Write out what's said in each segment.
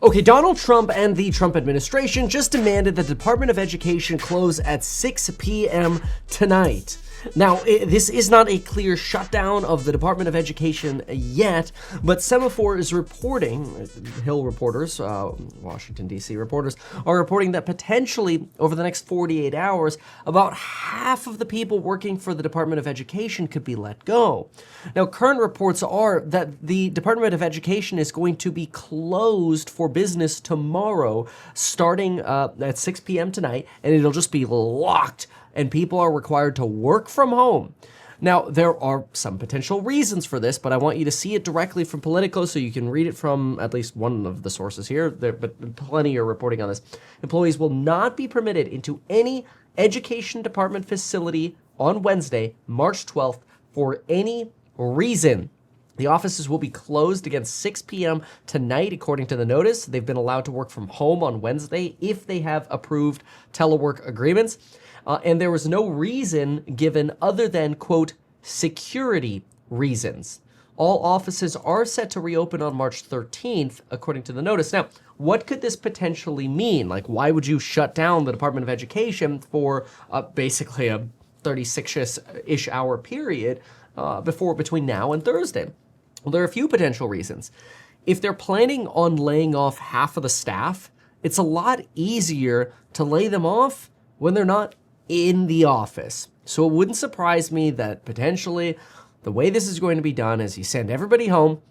Okay, Donald Trump and the Trump administration just demanded the Department of Education close at 6 p.m. tonight. Now, this is not a clear shutdown of the Department of Education yet, but Semaphore is reporting, Hill reporters, Washington, D.C. reporters, are reporting that potentially over the next 48 hours, about half of the people working for the Department of Education could be let go. Now, current reports are that the Department of Education is going to be closed for business tomorrow, starting at 6 p.m. tonight, and it'll just be locked, and people are required to work from home. Now, there are some potential reasons for this, but I want you to see it directly from Politico so you can read it from at least one of the sources here, but plenty are reporting on this. Employees will not be permitted into any education department facility on Wednesday, March 12th, for any reason. The offices will be closed again 6 p.m. tonight, according to the notice. They've been allowed to work from home on Wednesday if they have approved telework agreements. And there was no reason given other than, quote, security reasons. All offices are set to reopen on March 13th, according to the notice. Now, what could this potentially mean? Like, why would you shut down the Department of Education for basically a 36-ish hour period between now and Thursday? Well, there are a few potential reasons. If they're planning on laying off half of the staff, it's a lot easier to lay them off when they're not in the office. So it wouldn't surprise me that potentially the way this is going to be done is you send everybody home,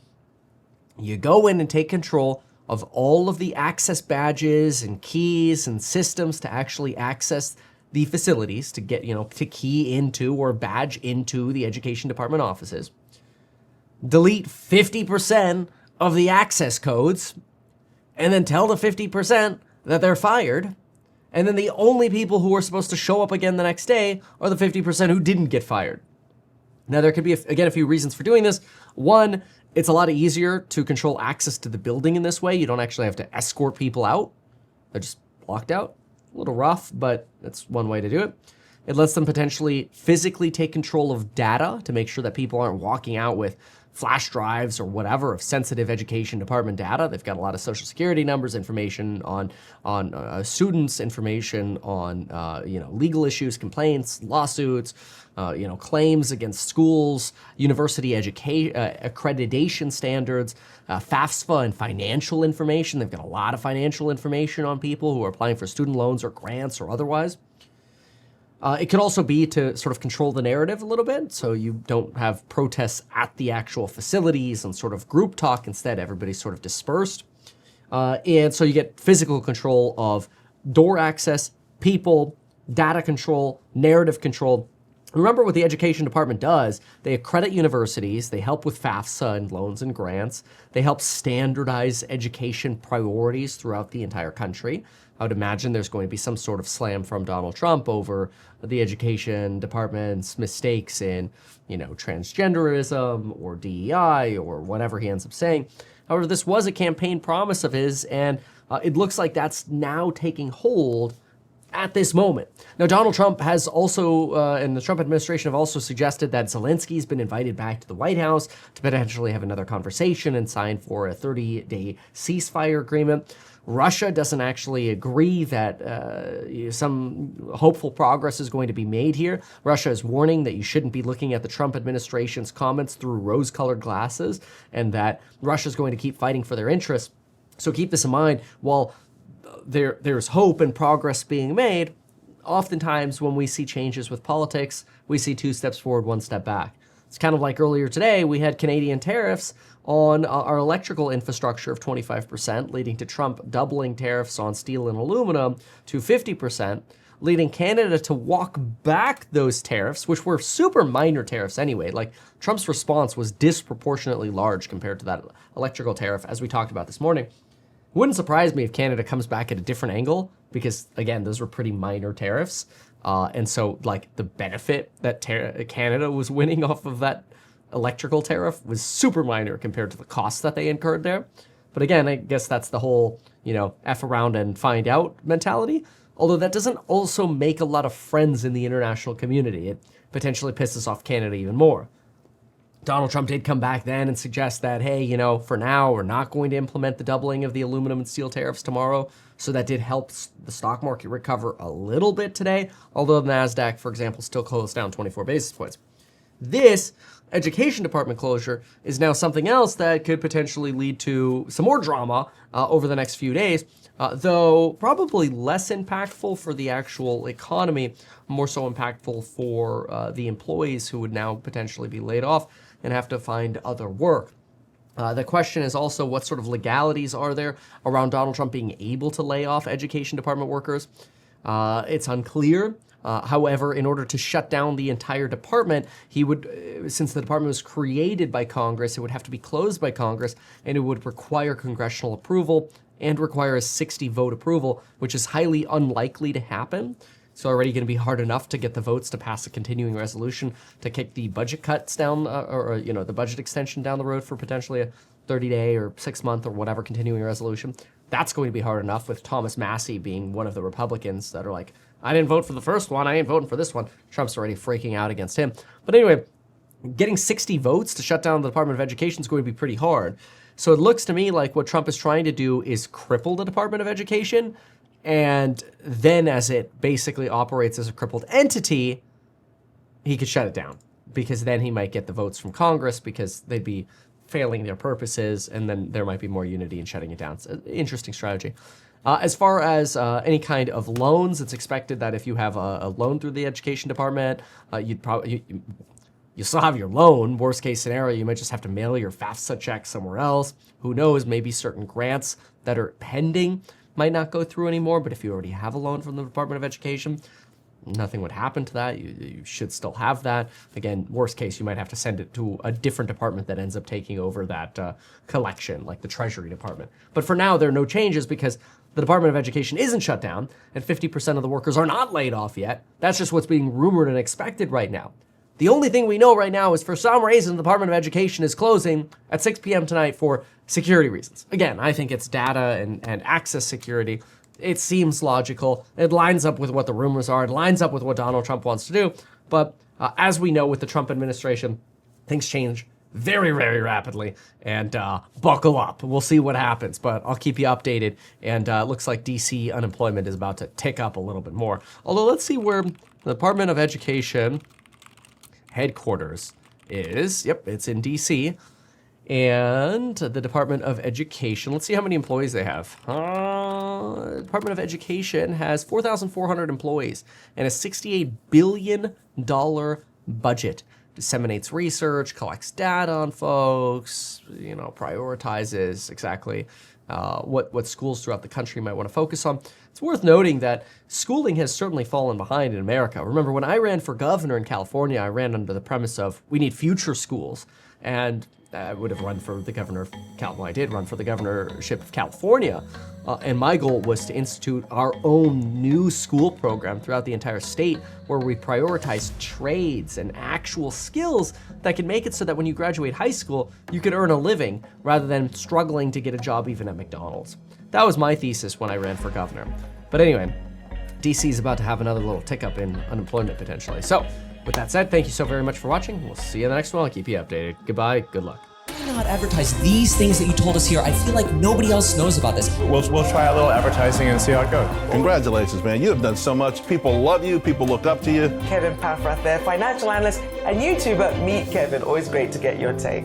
you go in and take control of all of the access badges and keys and systems to actually access the facilities, to get, to key into or badge into the education department offices. Delete 50% of the access codes, and then tell the 50% that they're fired. And then the only people who are supposed to show up again the next day are the 50% who didn't get fired. Now, there could be, a few reasons for doing this. One, it's a lot easier to control access to the building in this way. You don't actually have to escort people out. They're just blocked out. A little rough, but that's one way to do it. It lets them potentially physically take control of data to make sure that people aren't walking out with flash drives or whatever of sensitive education department data. They've got a lot of social security numbers, information on students, information on legal issues, complaints, lawsuits, claims against schools, university accreditation standards, FAFSA and financial information. They've got a lot of financial information on people who are applying for student loans or grants or otherwise. It could also be to sort of control the narrative a little bit, so you don't have protests at the actual facilities and sort of group talk. Instead, everybody's sort of dispersed. And so you get physical control of door access, people, data control, narrative control. Remember what the education department does. They accredit universities. They help with FAFSA and loans and grants. They help standardize education priorities throughout the entire country. I would imagine there's going to be some sort of slam from Donald Trump over the education department's mistakes in, transgenderism or DEI or whatever he ends up saying. However, this was a campaign promise of his, and it looks like that's now taking hold at this moment. Now, Donald Trump has also, and the Trump administration have also suggested that Zelensky's been invited back to the White House to potentially have another conversation and sign for a 30-day ceasefire agreement. Russia doesn't actually agree that some hopeful progress is going to be made here. Russia is warning that you shouldn't be looking at the Trump administration's comments through rose-colored glasses, and that Russia is going to keep fighting for their interests. So keep this in mind. While there's hope and progress being made, oftentimes when we see changes with politics, we see 2 steps forward, 1 step back. It's kind of like earlier today, we had Canadian tariffs on our electrical infrastructure of 25%, leading to Trump doubling tariffs on steel and aluminum to 50%, leading Canada to walk back those tariffs, which were super minor tariffs anyway. Like, Trump's response was disproportionately large compared to that electrical tariff, as we talked about this morning. Wouldn't surprise me if Canada comes back at a different angle, because, again, those were pretty minor tariffs. And so, the benefit that Canada was winning off of that electrical tariff was super minor compared to the costs that they incurred there. But again, I guess that's the whole, F around and find out mentality. Although that doesn't also make a lot of friends in the international community. It potentially pisses off Canada even more. Donald Trump did come back then and suggest that, hey, for now, we're not going to implement the doubling of the aluminum and steel tariffs tomorrow. So that did help the stock market recover a little bit today, although the NASDAQ, for example, still closed down 24 basis points. This education department closure is now something else that could potentially lead to some more drama over the next few days, though probably less impactful for the actual economy, more so impactful for the employees who would now potentially be laid off and have to find other work. The question is also, what sort of legalities are there around Donald Trump being able to lay off education department workers? It's unclear. However, in order to shut down the entire department, he would, since the department was created by Congress, it would have to be closed by Congress, and it would require congressional approval and require a 60-vote approval, which is highly unlikely to happen. It's already going to be hard enough to get the votes to pass a continuing resolution to kick the budget cuts down, or the budget extension down the road for potentially a 30-day or 6-month or whatever continuing resolution. That's going to be hard enough, with Thomas Massie being one of the Republicans that are like, I didn't vote for the first one, I ain't voting for this one. Trump's already freaking out against him. But anyway, getting 60 votes to shut down the Department of Education is going to be pretty hard. So it looks to me like what Trump is trying to do is cripple the Department of Education, and then as it basically operates as a crippled entity, he could shut it down, because then he might get the votes from Congress because they'd be failing their purposes, and then there might be more unity in shutting it down. It's an interesting strategy. As far as any kind of loans, it's expected that if you have a loan through the education department, you'd probably you still have your loan. Worst case scenario, you might just have to mail your FAFSA check somewhere else. Who knows? Maybe certain grants that are pending might not go through anymore. But if you already have a loan from the Department of Education, nothing would happen to that. You should still have that. Again, worst case, you might have to send it to a different department that ends up taking over that collection, like the Treasury Department. But for now, there are no changes because the Department of Education isn't shut down, and 50% of the workers are not laid off yet. That's just what's being rumored and expected right now. The only thing we know right now is for some reason the Department of Education is closing at 6 p.m. tonight for security reasons. Again, I think it's data and access security. It seems logical. It lines up with what the rumors are. It lines up with what Donald Trump wants to do. But as we know with the Trump administration, things change very, very rapidly. And buckle up. We'll see what happens. But I'll keep you updated. And it looks like D.C. unemployment is about to tick up a little bit more. Although let's see where the Department of Education headquarters is. Yep, it's in D.C. And the Department of Education, let's see how many employees they have. Department of Education has 4,400 employees and a $68 billion budget. Disseminates research, collects data on folks, prioritizes exactly what schools throughout the country might want to focus on. It's worth noting that schooling has certainly fallen behind in America. Remember, when I ran for governor in California, I ran under the premise of we need future schools. And I would have run for the governor of California. I did run for the governorship of California. And my goal was to institute our own new school program throughout the entire state where we prioritize trades and actual skills that can make it so that when you graduate high school, you could earn a living rather than struggling to get a job even at McDonald's. That was my thesis when I ran for governor. But anyway, DC is about to have another little tick up in unemployment potentially. So with that said, thank you so very much for watching. We'll see you in the next one. I'll keep you updated. Goodbye. Good luck. Why not advertise these things that you told us here? I feel like nobody else knows about this. We'll try a little advertising and see how it goes. Congratulations, man. You have done so much. People love you. People look up to you. Kevin Paffrath there, financial analyst and YouTuber. Meet Kevin. Always great to get your take.